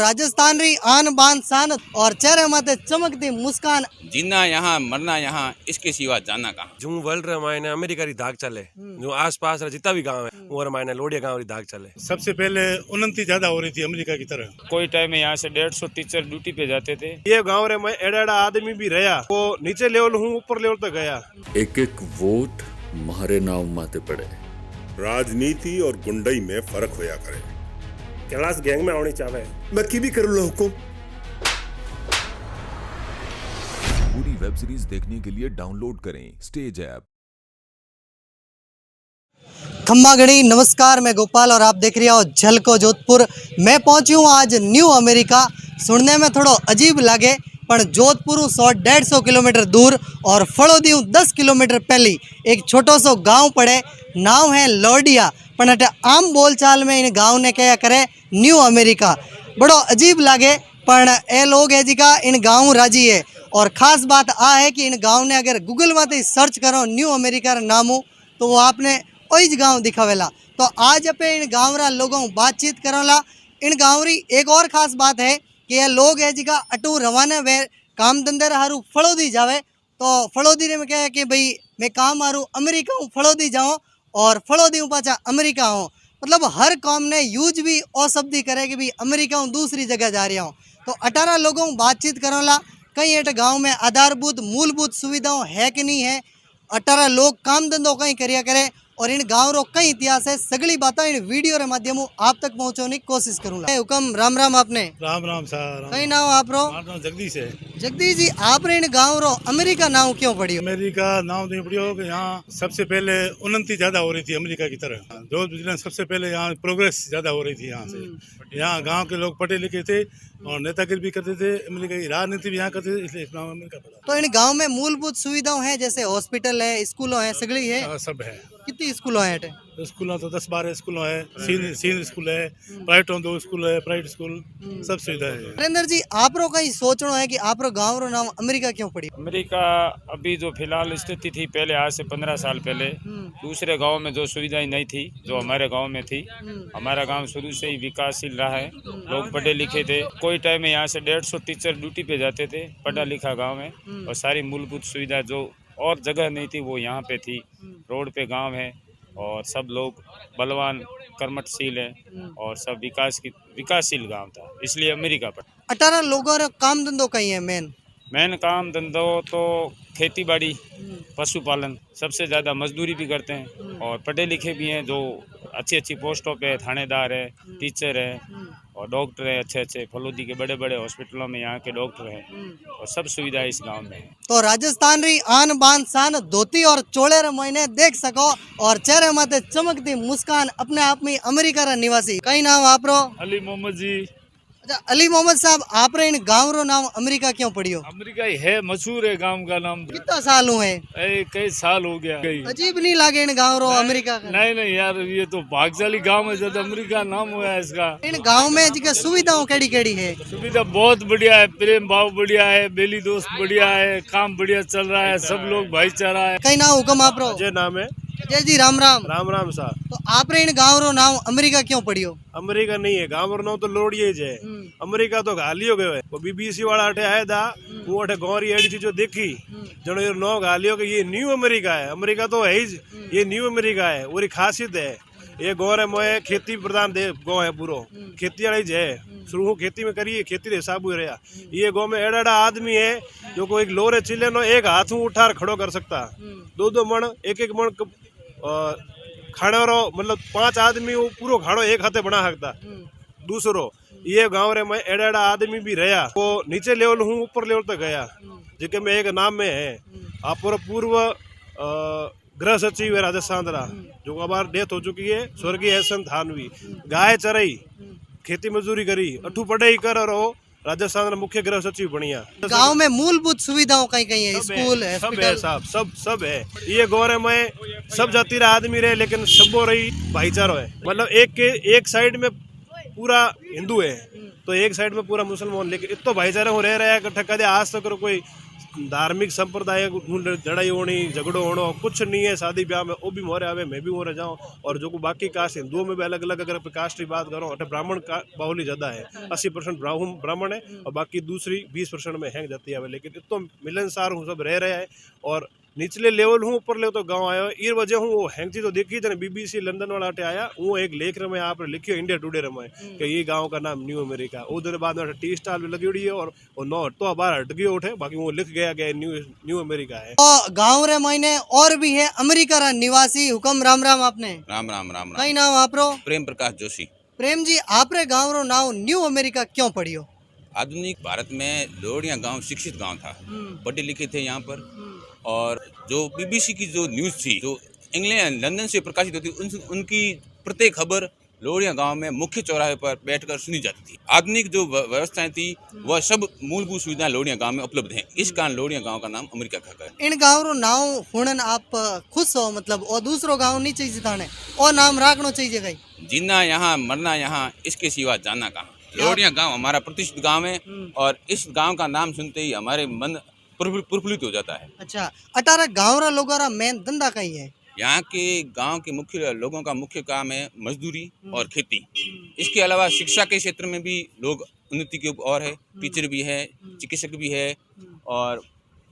राजस्थान री आन बान शान और चेहरे माथे चमकती मुस्कान। जीना यहाँ मरना यहाँ, इसके सिवा जाना कहाँ। जो वर्ल्ड रामायण अमेरिका री धाक चले, जो आस पास जितना भी गांव है वो रामायण लोडिया गांव री धाक चले। सबसे पहले उन्नति ज्यादा हो रही थी अमेरिका की तरह। कोई टाइम में यहाँ से 150 टीचर ड्यूटी पे जाते थे। ये गांव रे में एड़ा आदमी भी रहा, वो नीचे लेवल हूँ ऊपर लेवल तक गया। एक एक वोट मारे नाव माते पड़े। राजनीति और गुंडई में फर्क होया करे। क्लास गैंग में आनी चाहे मैं की भी करूँ हुकुम। पूरी वेब सीरीज देखने के लिए डाउनलोड करें स्टेज ऐप। खम्मा गणी नमस्कार, मैं गोपाल और आप देख रहे हो झलको जोधपुर। मैं पहुंची हूँ आज न्यू अमेरिका। सुनने में थोड़ो अजीब लगे पर जोधपुर 100-150 किलोमीटर दूर और फड़ोदी 10 किलोमीटर पहली एक छोटो सो गांव पड़े। नाम है लोडिया, पर अटे आम बोलचाल में इन गांव ने क्या करे न्यू अमेरिका। बड़ो अजीब लगे पर ए लोग है जिका इन गांव राजी है। और ख़ास बात आ है कि इन गांव ने अगर गूगल में सर्च करो न्यू अमेरिका नामू तो वो आपने वही गांव दिखावेला। तो आज अपने इन गांव रा लोगों बातचीत करोला। इन गांव री एक और ख़ास बात है कि ये लोग है जिका अटू रवाना वे काम धंधे हारू फड़ोदी जावे। तो फड़ोदी ने में क्या है कि भाई मैं काम हारू अमेरिका हूँ फड़ोदी जाऊँ और फड़ोदी हूँ पाचा अमेरिका हूँ। मतलब हर काम ने यूज भी और शब्द ही करे कि भाई अमेरिका हूँ दूसरी जगह जा रहा हूँ। तो 18 लोगों बातचीत करोला कहीं एट गांव में आधारभूत मूलभूत सुविधाओं है कि नहीं है। 18 लोग काम धंधो कहीं करिया करे और इन गाँव रो कई इतिहास है। सगली बातें इन वीडियो रे माध्यम आप तक पहुँचाने की कोशिश करूँगा। हुकम राम राम आपने। राम राम साहब। कई नाम आप रो? जगदीश है। जगदीश जी, आपने इन गाँव रो अमेरिका नाम क्यों पढ़ियो? अमेरिका नाम नहीं पड़ियो कि यहाँ सबसे पहले उन्नति ज्यादा हो रही थी अमेरिका की तरह। जो बिजनेस सबसे पहले यहाँ प्रोग्रेस ज्यादा हो रही थी यहाँ से। यहाँ गांव के लोग पढ़े लिखे थे और नेतागिरी भी करते थे। अमेरिका की राजनीति भी यहाँ करते थे, इसलिए नाम अमेरिका पड़ा। तो इन गांव में मूलभूत सुविधाएं हैं जैसे हॉस्पिटल है, स्कूलों है, सगली है? सब है। कितनी स्कूलों है? स्कूलों तो 10-12 स्कूलों है। सीनियर स्कूल है, प्राइवेट 2 स्कूल है, प्राइवेट स्कूल सब सुविधा है। नरेंद्र जी, आप रो कहीं सोचना है कि आप रो गाँव रो नाम अमेरिका क्यों पड़ी? अमेरिका अभी जो फिलहाल स्थिति थी पहले आज से 15 साल पहले दूसरे गांव में जो सुविधाएं नहीं थी जो हमारे गांव में थी। हमारा गांव शुरू से ही विकासशील रहा है। लोग पढ़े लिखे थे। कोई टाइम में यहाँ से 150 टीचर ड्यूटी पे जाते थे। पढ़ा लिखा गाँव है और सारी मूलभूत सुविधा जो और जगह नहीं थी वो यहाँ पे थी। रोड पे गाँव है और सब लोग बलवान कर्मठशील है और सब विकासशील गांव था, इसलिए अमेरिका पर। 18 लोगों रो काम धंधो कहीं है मेन काम धंधो तो खेती बाड़ी पशुपालन, सबसे ज़्यादा मजदूरी भी करते हैं और पढ़े लिखे भी हैं जो अच्छी पोस्टों पे थानेदार है, टीचर है और डॉक्टर है। अच्छे फलोदी के बड़े बड़े हॉस्पिटलों में यहाँ के डॉक्टर हैं और सब सुविधा इस गांव में है। तो राजस्थान री आन बान शान धोती और चोले रे महीने देख सको और चेहरे माथे चमकती मुस्कान अपने आप में अमेरिका रा निवासी। कई नाम आप रो? अली मोहम्मद जी। अच्छा, अली मोहम्मद साहब, आपने इन गाँव रो नाम अमेरिका क्यों पढ़ियो? अमेरिका ही है, मशहूर है गांव का नाम। कितना साल हुए? कई साल हो गया। अजीब नहीं लागे इन गाँव रो अमेरिका का? नहीं यार, ये तो भागशाली गांव है जब अमेरिका नाम हुआ है इसका। इन गाँव में जी सुविधाओं केड़ी केड़ी है? सुविधा बहुत बढ़िया है, प्रेम भाव बढ़िया है, बेली दोस्त बढ़िया है, काम बढ़िया चल रहा है, सब लोग भाईचारा है। कई नाम हुक्म आप रो? जय नाम है। जय जी, राम राम। राम राम साहब। तो आपने इन गाँव रो नाम अमेरिका क्यों पढ़ियो? अमेरिका नहीं है, गांव रो नाम तो लोडिया ही है। अमेरिका तो गालियो गयो है। वो बीबीसी वाला अठे आया था, वो अठे गौरी एडी चीजो देखी जनो ये नो गालियो कि ये न्यू अमेरिका है। अमेरिका तो है ही, ये न्यू अमेरिका है। और खासियत है ये गौर है मोए खेती प्रधान दे गौ है, पूरो खेती वाली है। शुरू खेती में करिए, खेती हिसाब हुई रहा। ये गौ में एड़ा आदमी है जो को एक लोरे चिल्ले नो एक हाथ उठा खड़ो कर सकता। 2-2 मण, एक मण खाने वालो, मतलब 5 आदमी वो पूरा खाड़ो एक हाथे बना सकता। दूसरो ये गांव रे में एड़ा आदमी भी रहा, वो नीचे लेवल हूँ ऊपर लेवल तक गया, जिके में एक नाम में है। आप पूर्व गृह सचिव है राजस्थान रा, जो हमार डेथ हो चुकी है, स्वर्गीय एहसन थानवी। गाय चराई, खेती मजदूरी करी, अठू पढ़ाई कर और राजस्थान मुख्य गृह सचिव बनिया। गांव में मूलभूत सुविधाओं कहीं कहीं है, स्कूल है, सब है साहब, सब है। ये गौर में सब जाति रा आदमी रहे लेकिन सबो रही भाईचारो है। मतलब एक साइड में पूरा हिंदू है तो एक साइड में पूरा मुसलमान, लेकिन इतो भाईचारा हो रह रहा है। कदे आज तक कोई धार्मिक संप्रदाय लड़ाई होनी झगड़ो होना कुछ नहीं है। शादी ब्याह में वो भी मोरे आवे, मैं भी मोरे जाऊँ। और जो बाकी कास्ट हिंदुओं में भी अलग अलग, अगर कास्ट की बात करो अटे ब्राह्मण का बाहुली ज़्यादा है, 80% ब्राह्मण है और बाकी दूसरी 20% में हैंग जाती है। लेकिन इतो मिलनसार हूँ, सब रह रहे हैं और निचले लेवल हूँ, ऊपर ले तो गाँव आयो ये वजह हूँ। वो हैंग चीज तो देखी थे BBC लंदन वाला अटे आया, वो एक लेख रमे आप लिखियो इंडिया टुडे रमे कि ये गाँव का नाम न्यू अमेरिका। उधर बाद में टी स्टाल भी लगी हुई है और वो नौ तो बाहर हट गई उठे, बाकी वो लिख गया गया न्यू अमेरिका है। तो गाँव रे महीने और भी है अमेरिका रा निवासी। हुकम राम राम आपने। राम राम राम कई राम। नाम आपरो? प्रेम प्रकाश जोशी। प्रेम जी, आपरे गाँव रो नाम न्यू अमेरिका क्यों पड़ियो? आधुनिक भारत में लोहड़िया गांव शिक्षित गांव था, पढ़े लिखे थे यहाँ पर। और जो BBC की जो न्यूज़ थी, जो इंग्लैंड लंदन से प्रकाशित होती, उनकी प्रत्येक खबर लोहड़िया गांव में मुख्य चौराहे पर बैठकर सुनी जाती थी। आधुनिक जो व्यवस्थाएं थी वह सब मूलभूत सुविधाएं लोहड़िया गांव में उपलब्ध हैं। इस कारण लोहड़िया गांव का नाम अमेरिका का है। इन गाँव रो नाम हुणन आप खुश हो, मतलब और दूसरो गाँव नहीं चाहिए थाने और नाम राखनो चाहिए कहीं? जीना यहाँ मरना यहाँ, इसके सिवा जाना कहाँ। लोहड़िया गांव हमारा प्रतिष्ठित गांव है और इस गांव का नाम सुनते ही हमारे मन प्रफुल्लित हो जाता है। अच्छा, अटारा गाँव रा लोगों रा मेन धंधा कहीं है? यहाँ के गांव के मुख्य लोगों का मुख्य काम है मजदूरी और खेती। इसके अलावा शिक्षा के क्षेत्र में भी लोग उन्नति की ओर है। टीचर भी है, चिकित्सक भी है और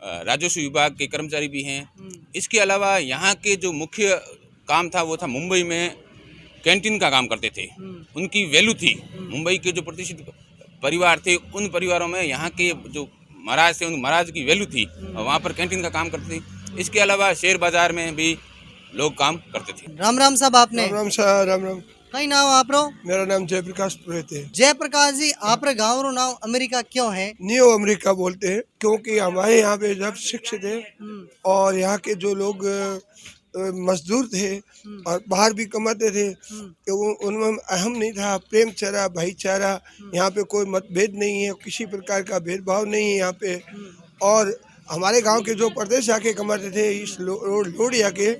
राजस्व विभाग के कर्मचारी भी हैं। इसके अलावा यहाँ के जो मुख्य काम था वो था मुंबई में कैंटीन का काम करते थे। उनकी वैल्यू थी। मुंबई के जो प्रतिष्ठित परिवार थे, उन परिवारों में यहाँ के जो महाराज थे, उन महाराज की वैल्यू थी और वहाँ पर कैंटीन का काम करते थे। इसके अलावा शेयर बाजार में भी लोग काम करते थे। राम राम साहब आपने। राम राम साहब, राम राम। कई नाम आपरो? मेरा नाम जयप्रकाश पुरोहित है। जयप्रकाश जी, आपरे गाँव रो नाम अमेरिका क्यों है? न्यू अमेरिका बोलते हैं क्योंकि हमारे यहाँ पे जब शिक्षित है और यहाँ के जो लोग मजदूर थे और बाहर भी कमाते थे तो उनमें अहम नहीं था, प्रेम चारा, भाईचारा। यहाँ पे कोई मतभेद नहीं है, किसी प्रकार का भेदभाव नहीं है यहाँ पे। और हमारे गांव के जो प्रदेश आके कमाते थे इस लोहड़िया के,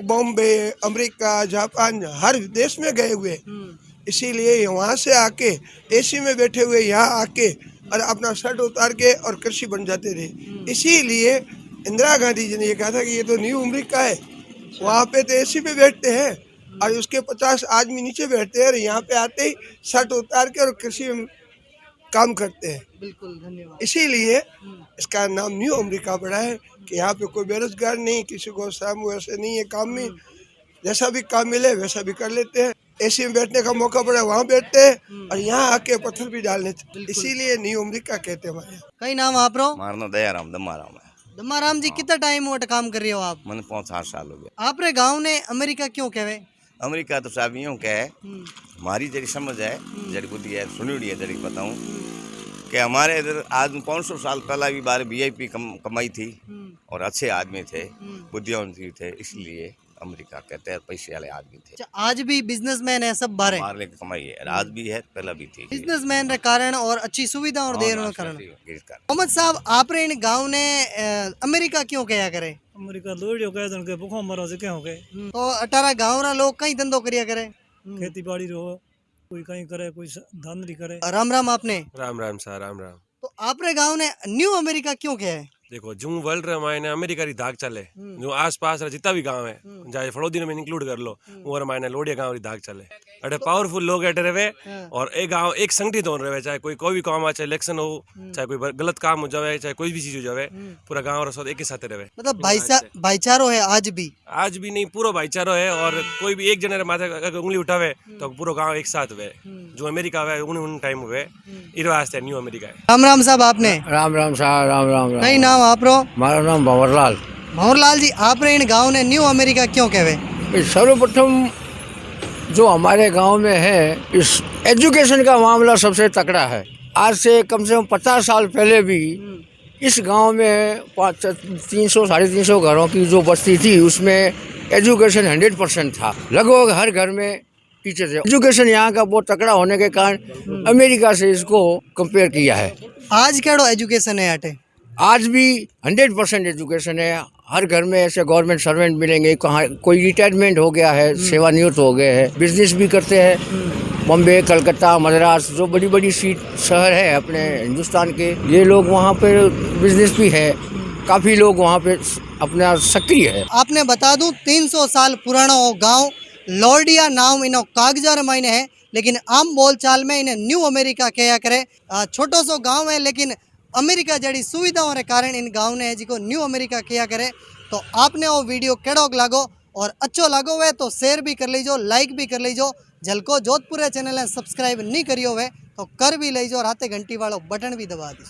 बॉम्बे, अमेरिका, जापान, हर देश में गए हुए। इसीलिए वहाँ से आके AC में बैठे हुए यहाँ आके और अपना शर्ट उतार के और कृषि बन जाते थे। इसीलिए इंदिरा गांधी जी ने ये कहा था कि ये तो न्यू अमेरिका है। वहाँ पे तो AC पे बैठते हैं और उसके 50 आदमी नीचे बैठते हैं और यहाँ पे आते ही शर्ट उतार के और कृषि में काम करते हैं। बिल्कुल, धन्यवाद। इसीलिए इसका नाम न्यू अमेरिका पड़ा है कि यहाँ पे कोई बेरोजगार नहीं, किसी को श्रम वैसे नहीं है। काम में जैसा भी काम मिले वैसा भी कर लेते हैं। AC में बैठने का मौका पड़ा वहाँ बैठते हैं और यहाँ आके पत्थर भी डाल लेते। इसीलिए न्यू अमेरिका कहते हैं हमारे। कई नाम आपरो? मारा नाम दयाराम दम्माराम है। दम्माराम जी, कितना टाइम हुआ काम कर रहे हो आप? मैंने 5-8 साल हो गया। आपरे गाँव ने अमेरिका क्यों कहवे? अमेरिका तो साहब यूँ क्या है, हमारी जड़ी समझ है, जड़ी बुद्धि है, सुनी हुई है, जड़ी बताऊँ कि हमारे इधर आज 500 साल पहला भी बार VIP कमाई थी और अच्छे आदमी थे, बुद्धिमान थे, इसलिए अमेरिका कहते हैं, पैसे वाले आदमी थे। अच्छा, आज भी बिजनेसमैन है सब बारे? हमारे लिए कमाई है, आज भी है, पहला भी थी। बिजनेसमैन रे कारण और अच्छी सुविधा और देर रे कारण। कारण मोहम्मद साहब, आपरे इन गाँव ने अमेरिका क्यों कहा करे? अमेरिका लोहड़ियों कहे तो उनके भूखों मरो से क्या हो गए। तो अठारह गाँव रा लोग कहीं धंधो करिया करे? खेती बाड़ी रो, कोई कहीं करे, कोई धंधरी करे। राम राम आपने। राम राम साहब, राम राम। तो आपरे गाँव ने न्यू अमेरिका क्यों कहा है? देखो जू वर्ल्ड रे मायने अमेरिका री दाग चले, जो आस पास रा जितना भी गांव है चाहे फड़ोदी में इंक्लूड कर लो, वो मायने लोहड़िया गांव री दाग चले। अटे पावरफुल लोग अटे रहे और एक गांव एक संगठित हो रहे, चाहे कोई भी काम आ, चाहे इलेक्शन हो, चाहे कोई गलत काम हो जाए, चाहे कोई भी चीज हो जाए, पूरा गांव रा साथ एक ही साथ रहे। मतलब भाईचारो है आज भी? आज भी नहीं, पूरा भाईचारो है और कोई भी एक जने माथे अगर उंगली उठावे तो पूरा गांव एक साथ हुए। जो अमेरिका हुए उन टाइम हुए, इस वास्ते न्यू अमेरिका है। राम राम साहब आपने। राम राम साहब, राम राम। कई नाम आपरो? मारा नाम भंवरलाल। भंवरलाल जी, आपरे इन गाँव ने न्यू अमेरिका क्यों कहवे? सर्वप्रथम जो हमारे गांव में है, इस एजुकेशन का मामला सबसे तकड़ा है। आज से कम 50 साल पहले भी इस गांव में 300-350 घरों की जो बस्ती थी उसमें एजुकेशन 100% था। लगभग हर घर में टीचर थे। एजुकेशन यहाँ का बहुत तकड़ा होने के कारण अमेरिका से इसको कंपेयर किया है। आज क्या एजुकेशन है अटे? आज भी 100% एजुकेशन है। हर घर में ऐसे गवर्नमेंट सर्वेंट मिलेंगे, कहाँ कोई रिटायरमेंट हो गया है, सेवानिवृत्त हो गए हैं, बिजनेस भी करते हैं। बॉम्बे, कलकत्ता, मद्रास, जो बड़ी बड़ी शहर है अपने हिंदुस्तान के, ये लोग वहाँ पर बिजनेस भी है। काफ़ी लोग वहाँ पे अपना सक्रिय है। आपने बता दूं 300 साल पुरानो गांव लोर्डिया नाम इनो कागजार मायने है, लेकिन आम बोलचाल में इन्हें न्यू अमेरिका कहा करे। छोटो सो गांव है लेकिन अमेरिका जड़ी सुविधाओं के कारण इन गांव ने जिको न्यू अमेरिका कहा करे। तो आपने वो वीडियो केड़ो लागो और अच्छो लागो वे तो शेयर भी कर लीजो, लाइक भी कर लीजो। झलको जोधपुर चैनल ने सब्सक्राइब नहीं करियो वे तो कर भी लीजो और हाथे घंटी वालों बटन भी दबा दीजो।